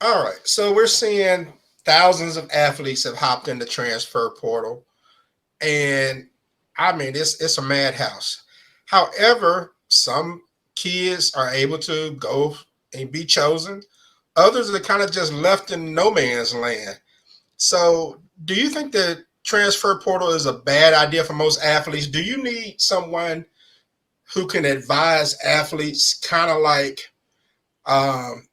All right. So we're seeing thousands of athletes have hopped in the transfer portal, and I mean it's a madhouse. However, some kids are able to go and be chosen. Others are kind of just left in no man's land. So, do you think the transfer portal is a bad idea for most athletes? Do you need someone who can advise athletes, kind of like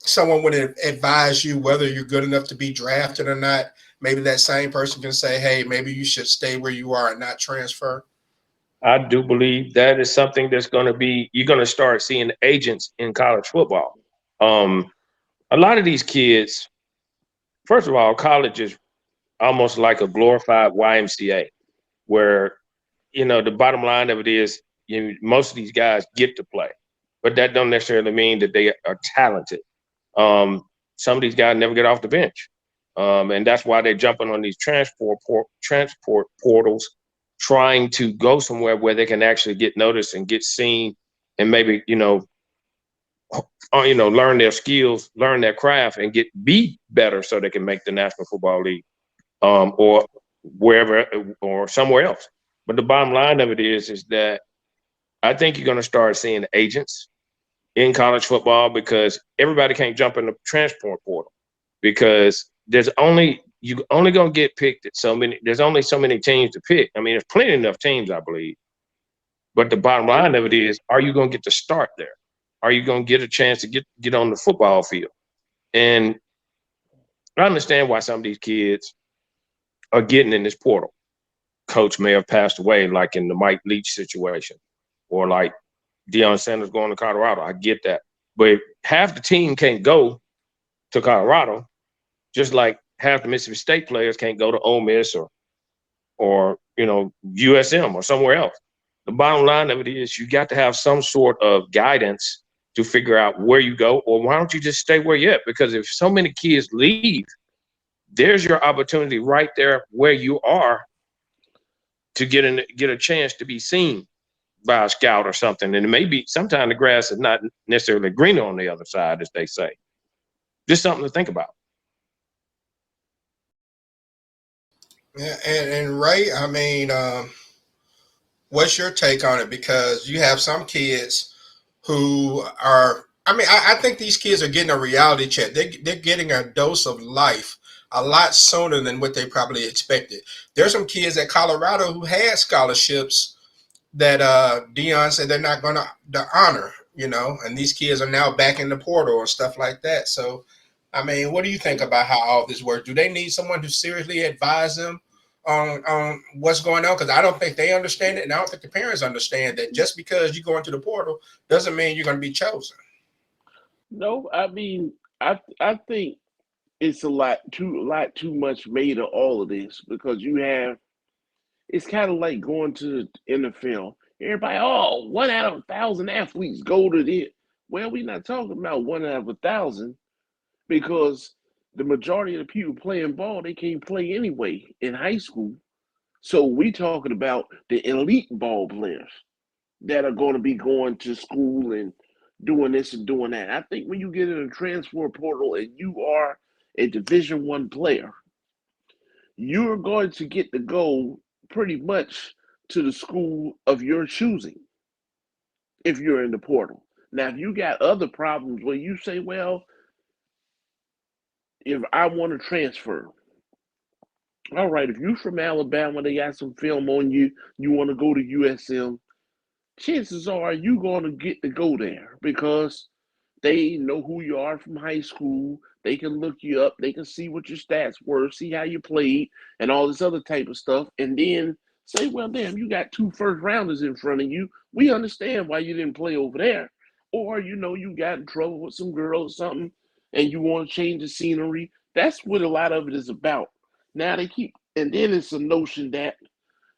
someone would advise you whether you're good enough to be drafted or not? Maybe that same person can say, "Hey, maybe you should stay where you are and not transfer." I do believe that is something that's going to be, you're going to start seeing agents in college football. Um, a lot of these kids, first of all, college is almost like a glorified YMCA, where, the bottom line of it is, most of these guys get to play, but that don't necessarily mean that they are talented. Some of these guys never get off the bench. And that's why they're jumping on these transport portals, trying to go somewhere where they can actually get noticed and get seen, and maybe learn their skills, learn their craft, and get be better so they can make the National Football League, or wherever or somewhere else. But the bottom line of it is that I think you're going to start seeing agents in college football, because everybody can't jump in the transport portal, because there's only you only gonna get picked at so many. There's only so many teams to pick. I mean, there's plenty enough teams, I believe. But the bottom line of it is, are you gonna get to start there? Are you gonna get a chance to get on the football field? And I understand why some of these kids are getting in this portal. Coach may have passed away, like in the Mike Leach situation, or like Deion Sanders going to Colorado. I get that, but half the team can't go to Colorado, just like half the Mississippi State players can't go to Ole Miss or USM or somewhere else. The bottom line of it is, you got to have some sort of guidance to figure out where you go, or why don't you just stay where you're at? Because if so many kids leave, there's your opportunity right there where you are to get a chance to be seen by a scout or something. And it may be sometimes the grass is not necessarily greener on the other side, as they say. Just something to think about. Yeah, and Ray, I mean, what's your take on it? Because you have some kids who are, I mean, I think these kids are getting a reality check. They're getting a dose of life a lot sooner than what they probably expected. There's some kids at Colorado who had scholarships that Dion said they're not going to honor, and these kids are now back in the portal and stuff like that. So, I mean, what do you think about how all this works? Do they need someone to seriously advise them on what's going on? Because I don't think they understand it, and I don't think the parents understand that just because you go into the portal doesn't mean you're going to be chosen. No, I mean, I think it's a lot too much made of all of this because you have it's kind of like going to the NFL. Everybody, oh, 1 out of 1,000 athletes go to this. Well, we're not talking about 1 out of 1,000 because the majority of the people playing ball, they can't play anyway in high school. So we talking about the elite ball players that are going to be going to school and doing this and doing that. I think when you get in a transfer portal and you are a Division 1 player, you're going to get to go pretty much to the school of your choosing if you're in the portal. Now, if you got other problems where you say, well, if I want to transfer, all right, if you're from Alabama, they got some film on you, you want to go to USM, chances are you going to get to go there because they know who you are from high school. They can look you up. They can see what your stats were, see how you played, and all this other type of stuff. And then say, well, damn, you got 2 first rounders in front of you. We understand why you didn't play over there. Or, you got in trouble with some girl or something and you want to change the scenery. That's what a lot of it is about. Now they keep, and then it's a notion that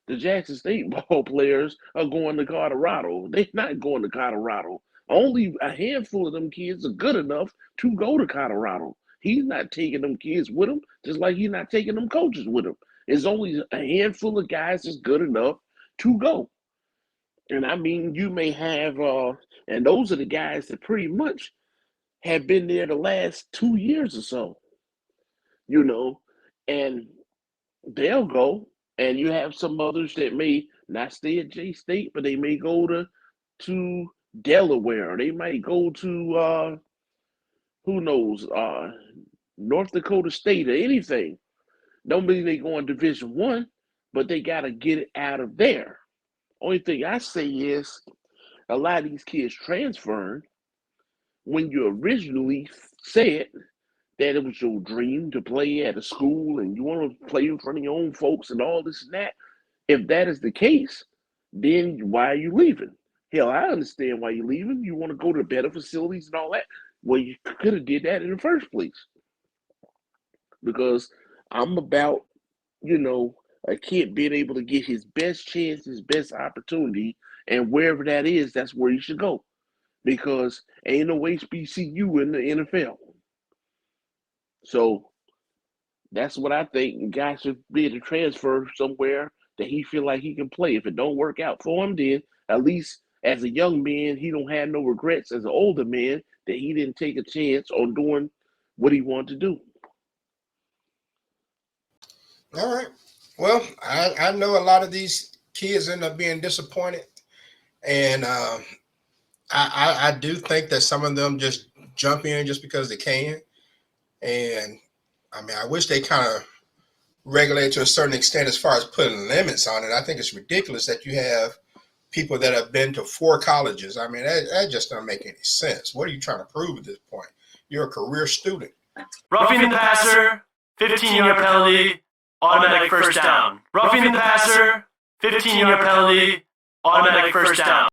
the Jackson State ball players are going to Colorado. They're not going to Colorado. Only a handful of them kids are good enough to go to Colorado. He's not taking them kids with him, just like he's not taking them coaches with him. It's only a handful of guys that's good enough to go. And I mean, you may have, and those are the guys that pretty much have been there the last 2 years or so, you know, and they'll go. And you have some others that may not stay at J State, but they may go to Delaware. Or they might go to who knows, North Dakota State or anything. Don't mean they go in Division One, but they gotta get it out of there. Only thing I say is a lot of these kids transferring when you originally said that it was your dream to play at a school and you want to play in front of your own folks and all this and that. If that is the case, then why are you leaving? Hell, I understand why you're leaving. You want to go to better facilities and all that. Well, you could have did that in the first place. Because I'm about, a kid being able to get his best chance, his best opportunity, and wherever that is, that's where you should go. Because ain't no HBCU in the NFL. So that's what I think. Guys should be able to transfer somewhere that he feel like he can play. If it don't work out for him, then at least as a young man, he don't have no regrets as an older man that he didn't take a chance on doing what he wanted to do. All right. Well, I know a lot of these kids end up being disappointed, and I do think that some of them just jump in just because they can. And I mean, I wish they kind of regulate to a certain extent as far as putting limits on it. I think it's ridiculous that you have people that have been to 4 colleges. I mean, that just doesn't make any sense. What are you trying to prove at this point? You're a career student. Roughing the passer, 15-yard penalty, automatic first down. Roughing the passer, 15-yard penalty, automatic first down.